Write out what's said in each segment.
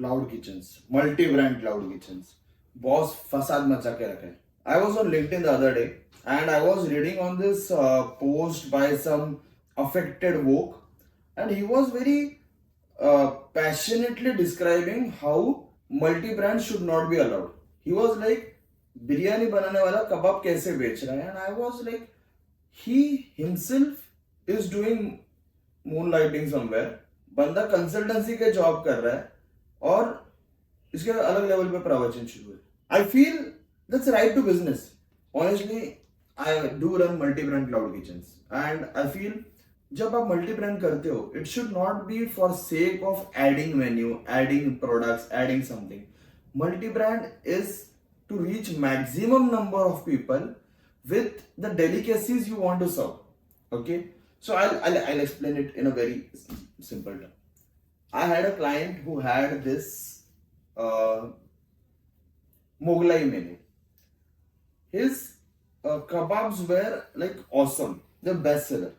Cloud kitchens, multi brand cloud kitchens, boss फसाद मचा के रखा है. I was on LinkedIn the other day and I was reading on this post by some affected woke, and he was very passionately describing how multi brands should not be allowed. He was like, biryani बनाने वाला कबाब कैसे बेच रहा है, and I was like, he himself is doing moonlighting somewhere. बंदा consultancy के job कर रहा है और इसके अलग लेवल पे प्रवचन शुरू है. I feel that's right to business. Honestly I do run multi brand cloud kitchens and I feel जब आप मल्टी ब्रांड करते हो it should not be for sake of adding menu, adding products, adding something. Multi brand is to reach maximum number of people with the delicacies you want to serve. Okay, so I'll explain it in a very simple term. I had a client who had this Mughlai menu. His kebabs were like awesome, the best seller,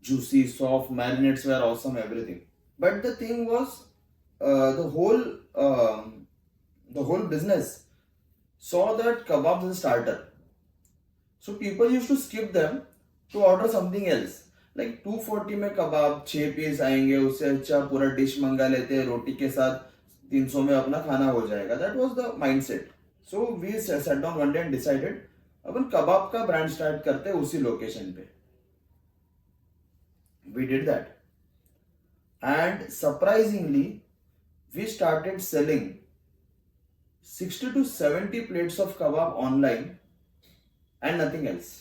juicy, soft, marinades were awesome, everything. But the thing was, the whole business saw that kebabs is a starter. So people used to skip them to order something else. Like 240 में कबाब 6 piece आएंगे, उससे अच्छा पूरा dish मंगा लेते हैं, रोटी के साथ 300 में अपना खाना हो जाएगा. That was the mindset. So we sat down one day and decided अपन कबाब का ब्रांड स्टार्ट करते हैं उसी लोकेशन पे. We did that. And surprisingly, we started selling 60 to 70 plates of kebab online and nothing else.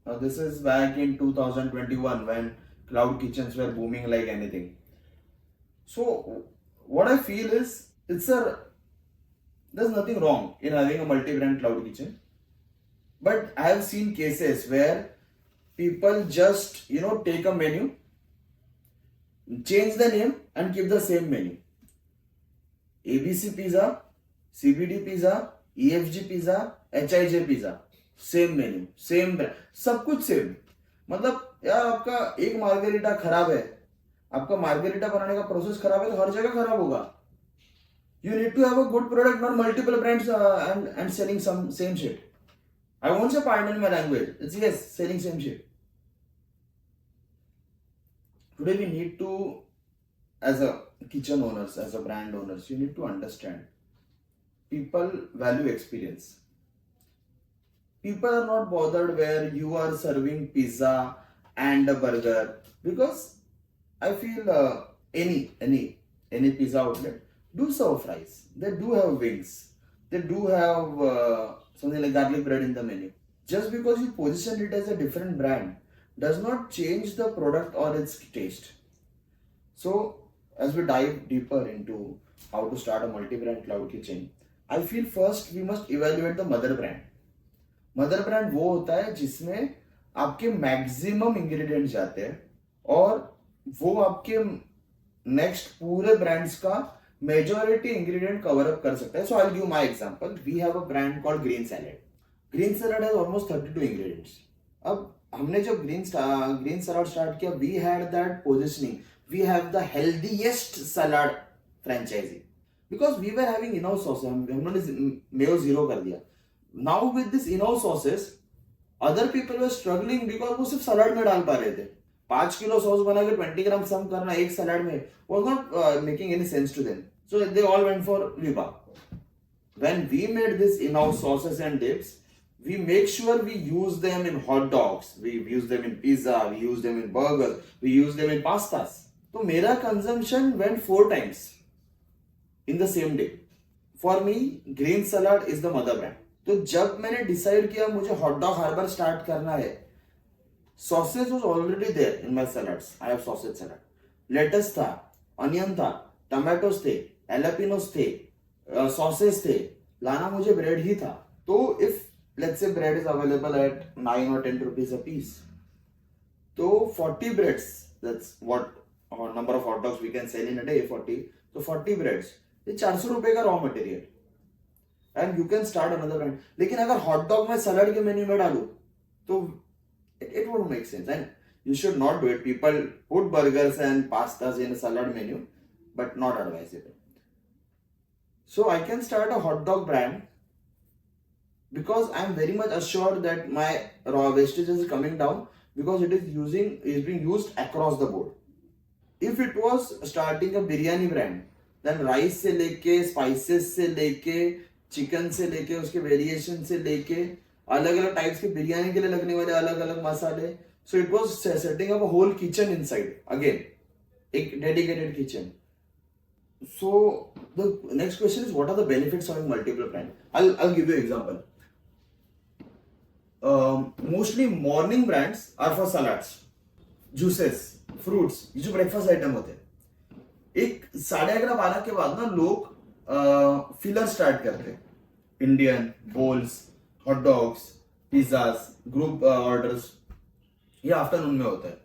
Now this is back in 2021 when cloud kitchens were booming like anything. So what I feel is there's nothing wrong in having a multi-brand cloud kitchen, but I have seen cases where people just take a menu, change the name and keep the same menu. ABC Pizza, CBD pizza, EFG pizza, HIJ pizza, same menu, same brand, सब कुछ same. मतलब यार आपका एक margherita खराब है, आपका margherita बनाने का प्रोसेस खराब है तो हर जगह खराब होगा. You need to have a good product, not multiple brands and selling some same shit. I won't say pardon my language. It's yes, selling same shit. Today we need to, as a kitchen owners, as a brand owners, you need to understand. People value experience. People are not bothered where you are serving pizza and a burger, because I feel any pizza outlet do serve fries. They do have wings. They do have something like garlic bread in the menu. Just because you position it as a different brand does not change the product or its taste. So as we dive deeper into how to start a multi-brand cloud kitchen, I feel first we must evaluate the mother brand. Mother brand वो होता है जिसमें आपके maximum ingredient जाते हैं और वो आपके नेक्स्ट पूरे ब्रांड्स का मेजॉरिटी इंग्रेडिएंट कवर अप कर सकता है. So I will give my example. We have a brand called green salad. Green salad has almost 32 ingredients. अब हमने जब ग्रीन सैलाड स्टार्ट किया, we had that positioning, we have the healthiest salad franchise, because we were having in house sauce. हमने mayo zero कर दिया. Now with this in-house sauces, other people were struggling because वो सिर्फ salad में डाल पा रहे थे. 5 किलो सॉस बना के 20 ग्राम सम करना एक सलाड में was not making any sense to them. So they all went for Viva. When we made this in-house sauces and dips, we make sure we use them in hot dogs, we use them in pizza, we use them in burgers, we use them in pastas. तो मेरा consumption went 4 times in the same day. For me, green salad is the mother brand. तो जब मैंने decide किया मुझे hot dog हर बार start करना है, sausage was already there in my salads. I have sausage salad. Lettuce था, अनियन था, टमाटोस थे, एलापिनोस थे, सॉसेज थे, लाना मुझे ब्रेड ही था. तो if let's say bread is available at 9 or 10 rupees a piece, तो 40 breads, that's what number of hot dogs we can sell in a day, 40. तो 40 breads, ये 400 रुपए का raw material. And you can start another brand. लेकिन अगर hot dog में salad के menu में डालूं तो it won't make sense, and you should not do it. People put burgers and pastas in a salad menu, but not advisable. So I can start a hot dog brand because I am very much assured that my raw wastage is coming down because it is being used across the board. If it was starting a biryani brand, then rice से लेके spices से लेके chicken से लेके उसके variation से लेके अलग अलग टाइप्स के बिरयानी के लिए लगने वाले अलग अलग मसाले, so it was setting up a whole kitchen inside, again एक dedicated kitchen. So the next question is, what are the benefits of having multiple brand? I'll give you an example. Mostly morning brands are for salads, juices, fruits, ये जो breakfast item होते हैं. एक 11:30-12 के बाद ना लोग फिलर स्टार्ट करते हैं. Indian bowls, hot dogs, pizzas, group orders, ये आफ्टरनून में होता है.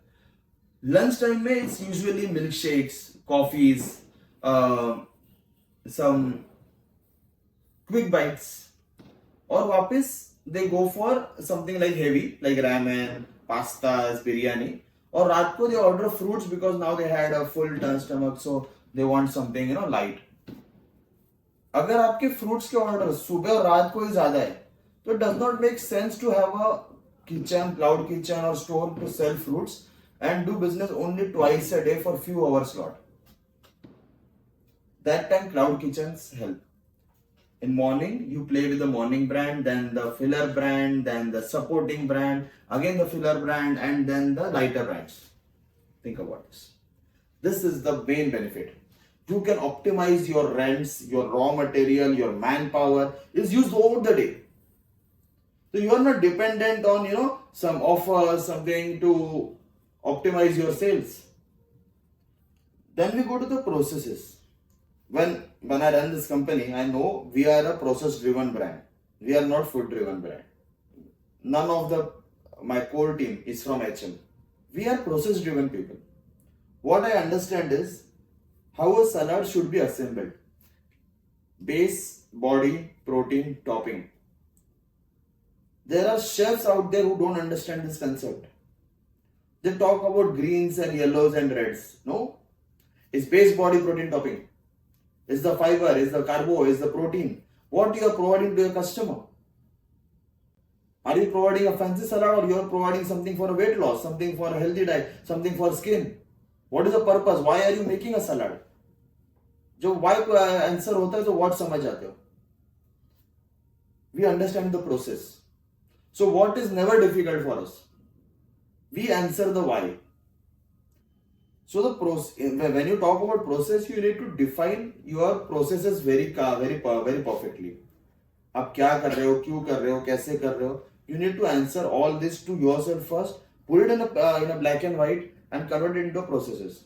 लंच टाइम में it's usually milk shakes, coffees, some quick bites, और वापस they go for something like heavy like ramen, pastas, biryani, और रात को they order fruits because now they had a full stomach, so they want something light. अगर आपके fruits के order सुबह और रात को ही ज्यादा है तो it does not make sense to have a kitchen, cloud kitchen or store to sell fruits and do business only twice a day for few hours slot. That time cloud kitchens help. In morning you play with the morning brand, then the filler brand, then the supporting brand, again the filler brand, and then the lighter brands. Think about this. This is the main benefit. You can optimize your rents, your raw material, your manpower is used over the day. So you are not dependent on some offer, something to optimize your sales. Then we go to the processes. When I run this company, I know we are a process-driven brand. We are not food-driven brand. None of my core team is from HM. We are process-driven people. What I understand is how a salad should be assembled. Base, body, protein, topping. There are chefs out there who don't understand this concept. They talk about greens and yellows and reds. No, it's base, body, protein, topping. Is the fiber, is the carbo, is the protein. What you are providing to your customer? Are you providing a fancy salad, or you are providing something for a weight loss, something for a healthy diet, something for skin? What is the purpose? Why are you making a salad? जो why answer होता है तो what समझ आते हो. We understand the process. So what is never difficult for us? We answer the why. So the when you talk about process, you need to define your processes very perfectly. आप क्या कर रहे हो, क्यों कर रहे हो, कैसे कर रहे हो? You need to answer all this to yourself first. Put it in a black and white and convert it into processes.